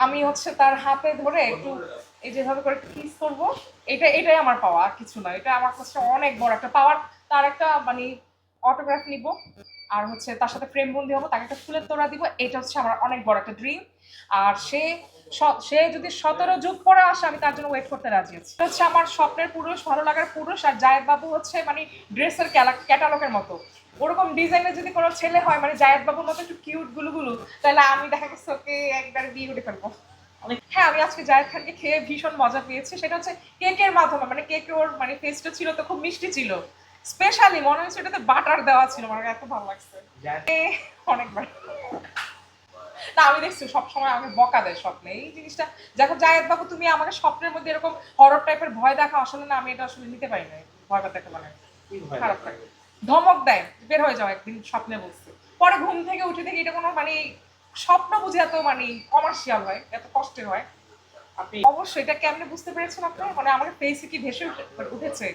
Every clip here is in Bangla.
আমি হচ্ছে তার হাতে ধরে একটু এই যেভাবে করে কিস করব, এটাই আমার পাওয়া, আর কিছু না। এটা আমার কাছে অনেক বড় একটা পাওয়ার। তার একটা মানে অটোগ্রাফ নিব, আর হচ্ছে তার সাথে ফ্রেম বন্দি হবো, তাকে একটা ফুলের তোড়া দিব। এটা হচ্ছে আমার অনেক বড় একটা ড্রিম। আর সে যদি 17 যুগ পরে আসে, আমি তার জন্য ওয়েট করতে রাজি আছি। হচ্ছে আমার স্বপ্নের পুরুষ, ভালো লাগার পুরুষ। আর জায়েদ বাবু হচ্ছে মানে ড্রেসের ক্যাটালগের মতো। ওরকম ডিজাইনের যদি কোনো ছেলে হয়, মানে জায়েদ বাবুর মতো একটু কিউট গুলো, তাহলে আমি দেখা গেছে ওকে একবার বিয়ে করে ফেলবো। হ্যাঁ, আমি আজকে জায়েদ খানকে খেয়ে ভীষণ মজা পেয়েছি। সেটা হচ্ছে কেকের মাধ্যমে, মানে কেক ওর মানে টেস্টটা ছিল তো খুব মিষ্টি ছিল। স্পেশালি মনে হচ্ছে এটাতে বাটার দেওয়া ছিল, আমার এত ভালো লাগছে। অনেকবার না, আমি দেখছি সবসময় আমাকে বকা দেয় স্বপ্নে এই জিনিসটা। দেখো জায়েদ বাবু, তুমি আমাকে স্বপ্নের মধ্যে এরকম হরর টাইপের ভয় দেখা, আসলে না আমি এটা আসলে নিতে পারি না। ভয় পাতাকে মানে খারাপ লাগে, ধমক দেয় বের হয়ে যাও একদিন স্বপ্নে বলছে। পরে ঘুম থেকে উঠে দেখি এটা কোনো মানে স্বপ্ন বুঝে এত মানে কমার্শিয়াল হয়, এত কষ্টের হয়। আপনি অবশ্যই এটা কেমনে বুঝতে পেরেছেন আপনি? মানে আমার ফেসে কি ভেসে উঠেছে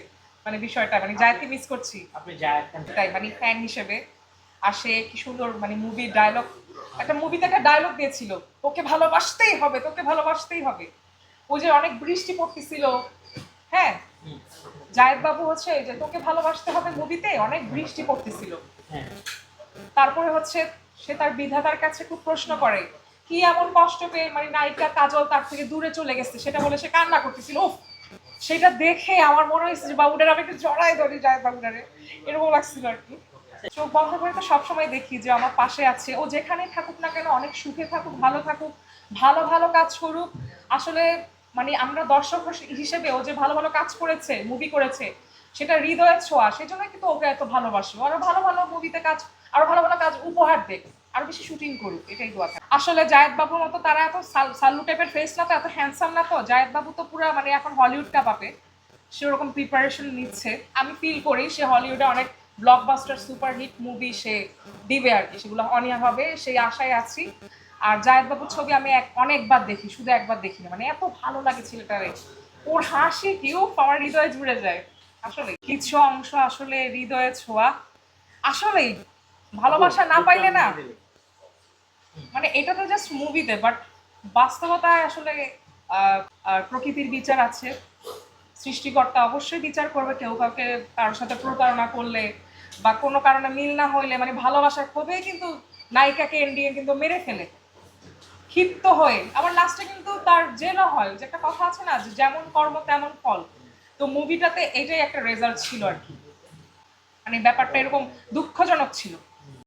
মানে বিষয়টা, মানে জায়েদকে মিস করছি আপনি জায়েদ খান তাই মানে ফ্যান হিসেবে। আর সে কি সুন্দর মানে মুভির ডায়লগ, একটা মুভিতে একটা ডায়লগ দিয়েছিল, তোকে ভালোবাসতেই হবে, তোকে ভালোবাসতেই হবে। ওই যে অনেক বৃষ্টি পড়তেছিল, হ্যাঁ, জায়েদ বাবু হচ্ছে এই যে তোকে ভালোবাসতে হবে মুভিতে অনেক বৃষ্টি পড়তেছিল। তারপরে হচ্ছে সে তার বিধাতার কাছে খুব প্রশ্ন করে, কি এমন কষ্ট পেয়ে মানে নায়িকা কাজল তার থেকে দূরে চলে গেছে, সেটা বলে সে কান্না করতেছিল। উফ, সেটা দেখে আমার মনে হয়েছে যে বাবুটার আমি একটু জড়াই ধরি, জায়েদ বাবুটারে, এরকম লাগছিল আর কি। চোখ বন্ধ করে তো সবসময় দেখি যে আমার পাশে আছে, ও যেখানেই থাকুক না কেন অনেক সুখে থাকুক, ভালো থাকুক, ভালো ভালো কাজ করুক। আসলে মানে আমরা দর্শক হিসেবে ও যে ভালো ভালো কাজ করেছে, মুভি করেছে, সেটা হৃদয়ের ছোঁয়া, সেজন্য কিন্তু ওকে এত ভালোবাসি। আরো ভালো ভালো মুভিতে কাজ, আরো ভালো ভালো কাজ উপহার দেখ, আরো বেশি শুটিং করুক, এটাই দোয়া থাকে। আসলে জায়েদ বাবুর মতো তারা এত সাল্লু টাইপের ফেস না তো, এত হ্যান্ডসাম না তো। জায়েদ বাবু তো পুরো মানে এখন হলিউড কাঁপাবে, সেরকম প্রিপারেশন নিচ্ছে। আমি ফিল করি সে হলিউডে অনেক ব্লকবাস্টার সুপারহিট মুভি সে দিবে আর কি, সেগুলো অনিয়া হবে সেই আশায় আছি। আর জায়েদ বাবুর ছবি আমি অনেকবার দেখি, শুধু একবার দেখি না, মানে এত ভালো লাগে ছেলেটারে। ওর হাসি কেউ আমার হৃদয়ে জুড়ে যায়। আসলে কিছু অংশ আসলে হৃদয়ে ছোঁয়া। আসলেই ভালোবাসা না পাইলে না, মানে এটা তো জাস্ট মুভিতে, বাট বাস্তবতায় আসলে প্রকৃতির বিচার আছে। সৃষ্টিকর্তা অবশ্যই বিচার করবে, কেউ কাউকে কারোর সাথে প্রতারণা করলে বা কোনো কারণে মিল না হইলে, মানে ভালোবাসার ক্ষোভেই কিন্তু নায়িকাকে এনডিএ কিন্তু মেরে ফেলে ক্ষিপ্ত হয়ে। আবার লাস্টে কিন্তু তার জেলও হয়, যে একটা কথা আছে না, যে যেমন কর্ম তেমন ফল। তো মুভিটাতে এটাই একটা রেজাল্ট ছিল আর কি, মানে ব্যাপারটা এরকম দুঃখজনক ছিল।